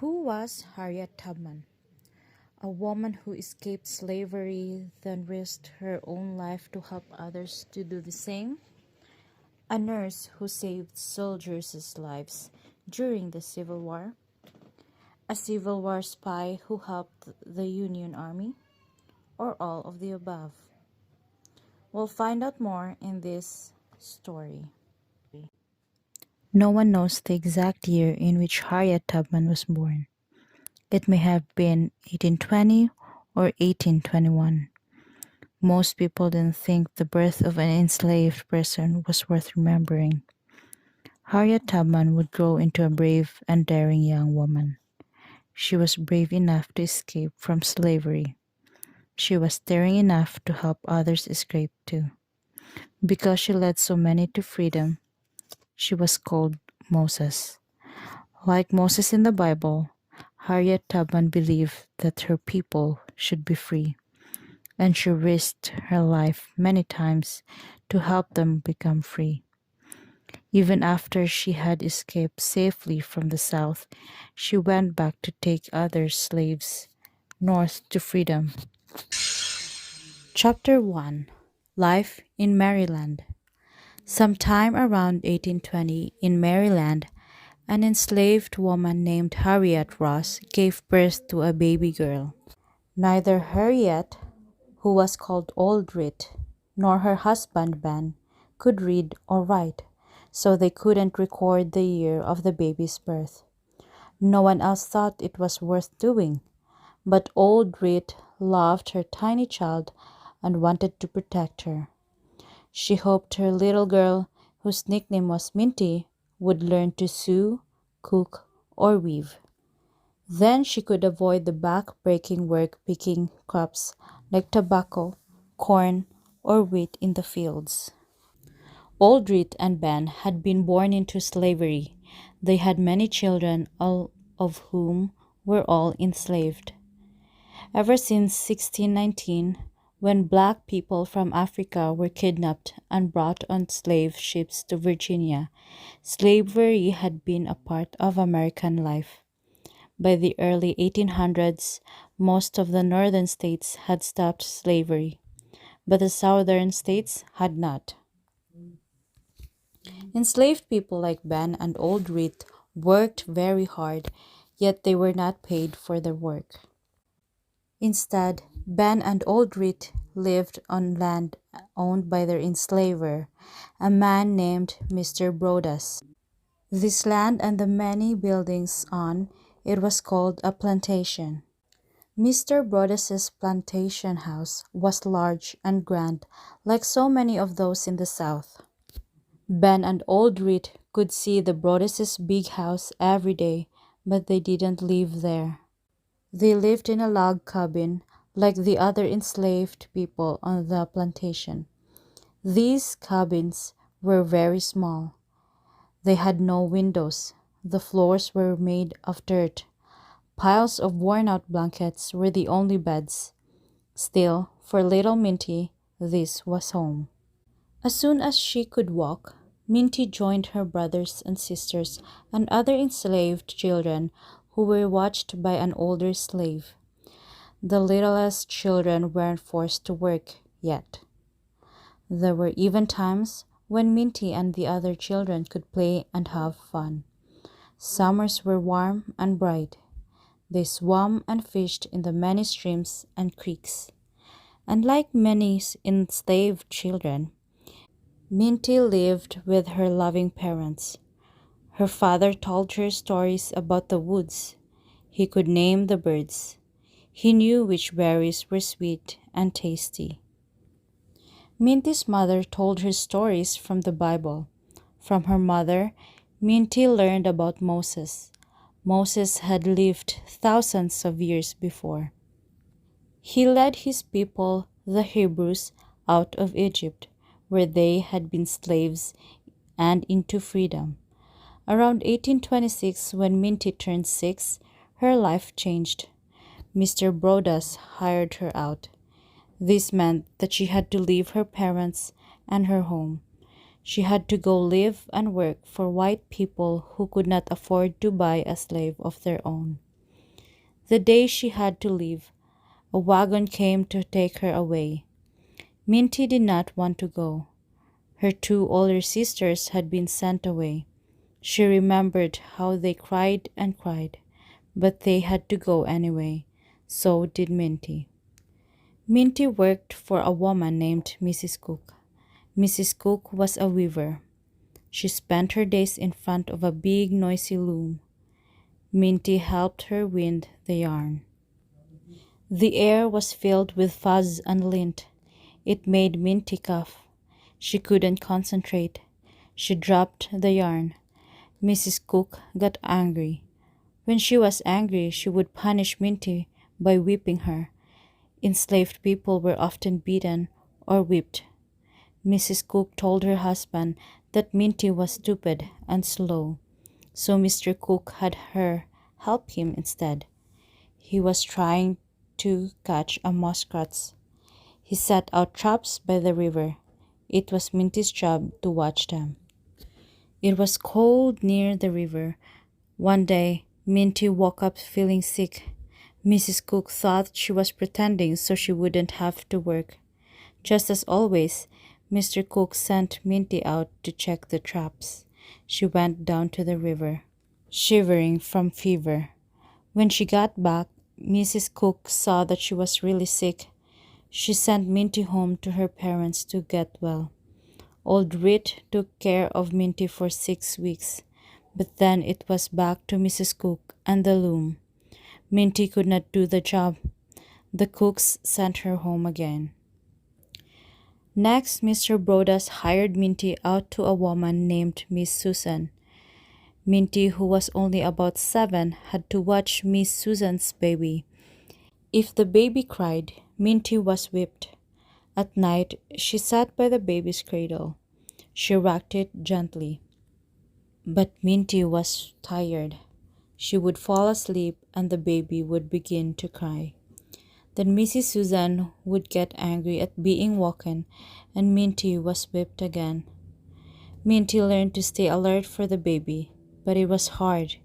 Who was Harriet Tubman? A woman who escaped slavery, then risked her own life to help others to do the same. A nurse who saved soldiers' lives during the Civil War. A Civil War spy who helped the Union Army. Or all of the above. We'll find out more in this story. No one knows the exact year in which Harriet Tubman was born. It may have been 1820 or 1821. Most people didn't think the birth of an enslaved person was worth remembering. Harriet Tubman would grow into a brave and daring young woman. She was brave enough to escape from slavery. She was daring enough to help others escape too. Because she led so many to freedom, she was called Moses. Like Moses in the Bible, Harriet Tubman believed that her people should be free, and she risked her life many times to help them become free. Even after she had escaped safely from the South, she went back to take other slaves north to freedom. Chapter 1. Life in Maryland. Sometime around 1820, in Maryland, an enslaved woman named Harriet Ross gave birth to a baby girl. Neither Harriet, who was called Old Writ, nor her husband Ben could read or write, so they couldn't record the year of the baby's birth. No one else thought it was worth doing, but Old Writ loved her tiny child and wanted to protect her. She hoped her little girl, whose nickname was Minty, would learn to sew, cook, or weave. Then she could avoid the back-breaking work picking crops like tobacco, corn, or wheat in the fields. Aldrich and Ben had been born into slavery. They had many children, all of whom were all enslaved. Ever since 1619, when black people from Africa were kidnapped and brought on slave ships to Virginia, slavery had been a part of American life. By the early 1800s, most of the northern states had stopped slavery, but the southern states had not. Enslaved people like Ben and Old Reed worked very hard, yet they were not paid for their work. Instead, Ben and Old Reed lived on land owned by their enslaver, a man named Mr. Brodas. This land and the many buildings on it was called a plantation. Mr. Brodess's plantation house was large and grand, like so many of those in the South. Ben and Old Reed could see the Brodess's big house every day, but they didn't live there. They lived in a log cabin, like the other enslaved people on the plantation. These cabins were very small. They had no windows. The floors were made of dirt. Piles of worn-out blankets were the only beds. Still, for little Minty, this was home. As soon as she could walk, Minty joined her brothers and sisters and other enslaved children who were watched by an older slave. The littlest children weren't forced to work yet. There were even times when Minty and the other children could play and have fun. Summers were warm and bright. They swam and fished in the many streams and creeks. And like many enslaved children, Minty lived with her loving parents. Her father told her stories about the woods. He could name the birds. He knew which berries were sweet and tasty. Minty's mother told her stories from the Bible. From her mother, Minty learned about Moses. Moses had lived thousands of years before. He led his people, the Hebrews, out of Egypt, where they had been slaves, and into freedom. Around 1826, when Minty turned 6, her life changed. Mr. Brodas hired her out. This meant that she had to leave her parents and her home. She had to go live and work for white people who could not afford to buy a slave of their own. The day she had to leave, a wagon came to take her away. Minty did not want to go. Her two older sisters had been sent away. She remembered how they cried and cried, but they had to go anyway. So did Minty. Minty worked for a woman named Mrs. Cook. Mrs. Cook was a weaver. She spent her days in front of a big noisy loom. Minty helped her wind the yarn. The air was filled with fuzz and lint. It made Minty cough. She couldn't concentrate. She dropped the yarn. Mrs. Cook got angry. When she was angry, she would punish Minty by whipping her. Enslaved people were often beaten or whipped. Mrs. Cook told her husband that Minty was stupid and slow, so Mr. Cook had her help him instead. He was trying to catch a muskrats. He set out traps by the river. It was Minty's job to watch them. It was cold near the river. One day, Minty woke up feeling sick. Mrs. Cook thought she was pretending so she wouldn't have to work. Just as always, Mr. Cook sent Minty out to check the traps. She went down to the river, shivering from fever. When she got back, Mrs. Cook saw that she was really sick. She sent Minty home to her parents to get well. Old Rit took care of Minty for 6 weeks, but then it was back to Mrs. Cook and the loom. Minty could not do the job. The cooks sent her home again. Next, Mr. Brodas hired Minty out to a woman named Miss Susan. Minty, who was only about 7, had to watch Miss Susan's baby. If the baby cried, Minty was whipped. At night, she sat by the baby's cradle. She rocked it gently. But Minty was tired. She would fall asleep and the baby would begin to cry. Then Mrs. Susan would get angry at being woken and Minty was whipped again. Minty learned to stay alert for the baby, but it was hard.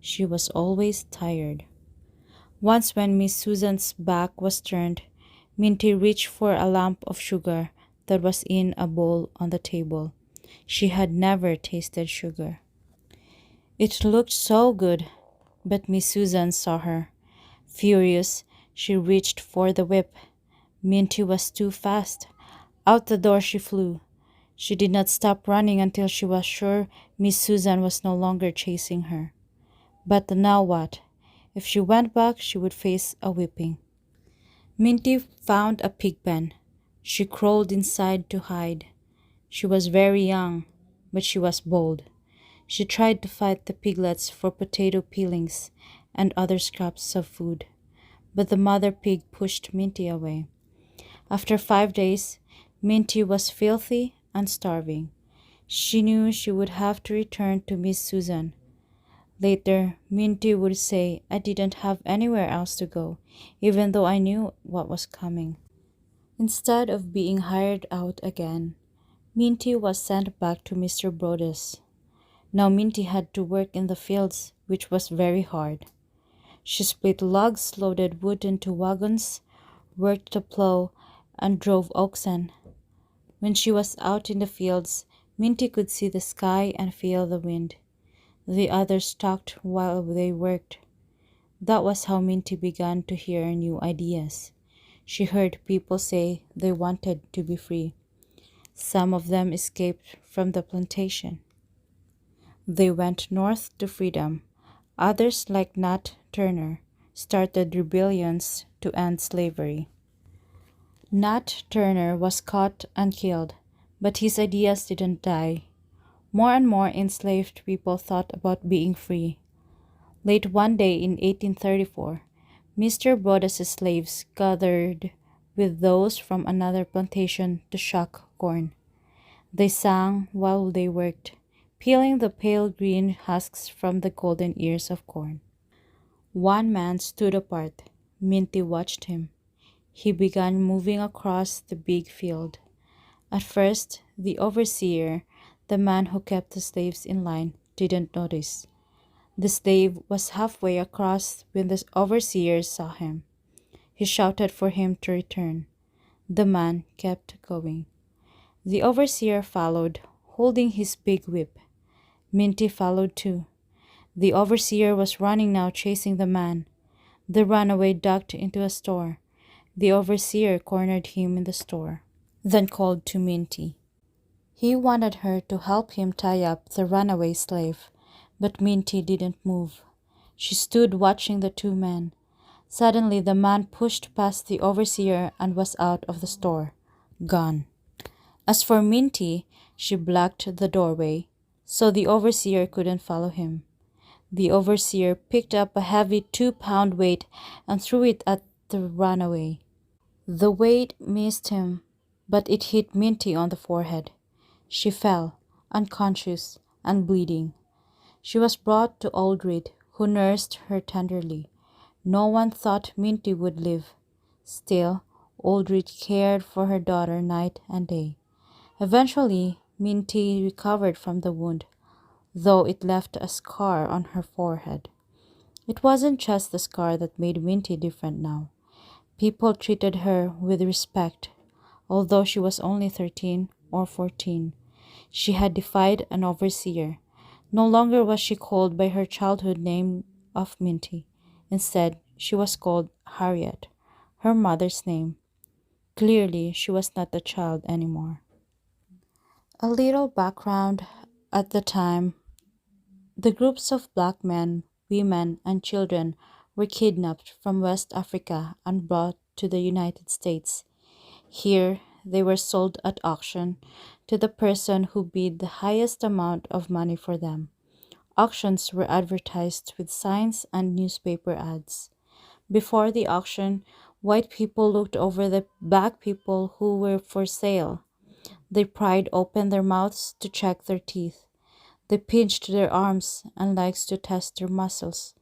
She was always tired. Once when Miss Susan's back was turned, Minty reached for a lump of sugar that was in a bowl on the table. She had never tasted sugar. It looked so good, but Miss Susan saw her. Furious, she reached for the whip. Minty was too fast. Out the door she flew. She did not stop running until she was sure Miss Susan was no longer chasing her. But now what? If she went back, she would face a whipping. Minty found a pig pen. She crawled inside to hide. She was very young, but she was bold. She tried to fight the piglets for potato peelings and other scraps of food, but the mother pig pushed Minty away. After 5 days, Minty was filthy and starving. She knew she would have to return to Miss Susan. Later, Minty would say, "I didn't have anywhere else to go, even though I knew what was coming." Instead of being hired out again, Minty was sent back to Mr. Brodas. Now Minty had to work in the fields, which was very hard. She split logs, loaded wood into wagons, worked the plow, and drove oxen. When she was out in the fields, Minty could see the sky and feel the wind. The others talked while they worked. That was how Minty began to hear new ideas. She heard people say they wanted to be free. Some of them escaped from the plantation. They went north to freedom. Others, like Nat Turner, started rebellions to end slavery. Nat Turner was caught and killed, but his ideas didn't die. More and more enslaved people thought about being free. Late one day in 1834, Mr. Brodas's slaves gathered with those from another plantation to shuck corn. They sang while they worked, peeling the pale green husks from the golden ears of corn. One man stood apart. Minty watched him. He began moving across the big field. At first, the overseer, the man who kept the slaves in line, didn't notice. The slave was halfway across when the overseer saw him. He shouted for him to return. The man kept going. The overseer followed, holding his big whip. Minty followed too. The overseer was running now, chasing the man. The runaway ducked into a store. The overseer cornered him in the store, then called to Minty. He wanted her to help him tie up the runaway slave, but Minty didn't move. She stood watching the two men. Suddenly, the man pushed past the overseer and was out of the store, gone. As for Minty, she blocked the doorway, so the overseer couldn't follow him. The overseer picked up a heavy 2-pound weight and threw it at the runaway. The weight missed him, but it hit Minty on the forehead. She fell, unconscious and bleeding. She was brought to Aldred, who nursed her tenderly. No one thought Minty would live. Still, Aldred cared for her daughter night and day. Eventually, Minty recovered from the wound, though it left a scar on her forehead. It wasn't just the scar that made Minty different now. People treated her with respect, although she was only 13 or 14. She had defied an overseer. No longer was she called by her childhood name of Minty. Instead, she was called Harriet, her mother's name. Clearly, she was not a child anymore. A little background: at the time, the groups of black men, women, and children were kidnapped from West Africa and brought to the United States. Here, they were sold at auction to the person who bid the highest amount of money for them. Auctions were advertised with signs and newspaper ads. Before the auction, white people looked over the black people who were for sale. They pried open their mouths to check their teeth. They pinched their arms and legs to test their muscles.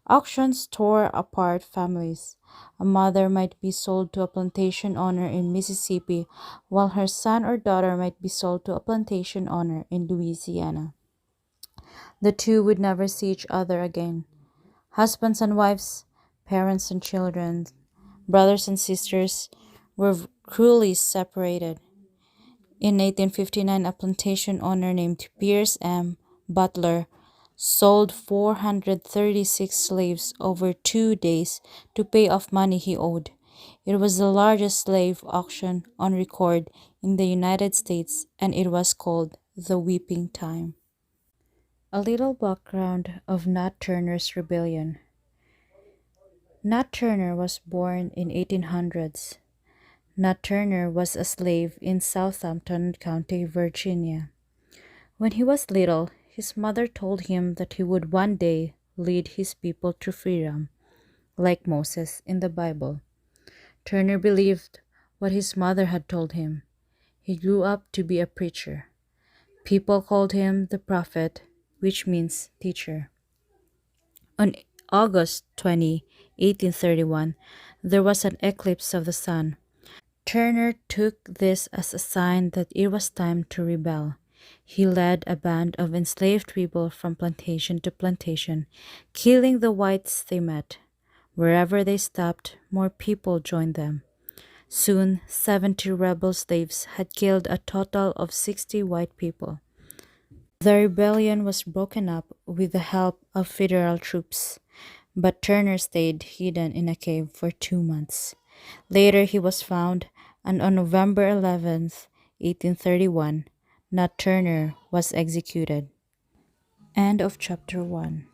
Auctions tore apart families. A mother might be sold to a plantation owner in Mississippi, while her son or daughter might be sold to a plantation owner in Louisiana. The two would never see each other again. Husbands and wives, parents and children, brothers and sisters were cruelly separated. In 1859, a plantation owner named Pierce M. Butler sold 436 slaves over 2 days to pay off money he owed. It was the largest slave auction on record in the United States, and it was called the Weeping Time. A little background of Nat Turner's rebellion. Nat Turner was born in 1800s. Nat Turner was a slave in Southampton County, Virginia. When he was little, his mother told him that he would one day lead his people to freedom, like Moses in the Bible. Turner believed what his mother had told him. He grew up to be a preacher. People called him the prophet, which means teacher. On August 20, 1831, there was an eclipse of the sun. Turner took this as a sign that it was time to rebel. He led a band of enslaved people from plantation to plantation, killing the whites they met. Wherever they stopped, more people joined them. Soon, 70 rebel slaves had killed a total of 60 white people. The rebellion was broken up with the help of federal troops, but Turner stayed hidden in a cave for 2 months. Later, he was found, and on November 11, 1831, Nat Turner was executed. End of chapter 1.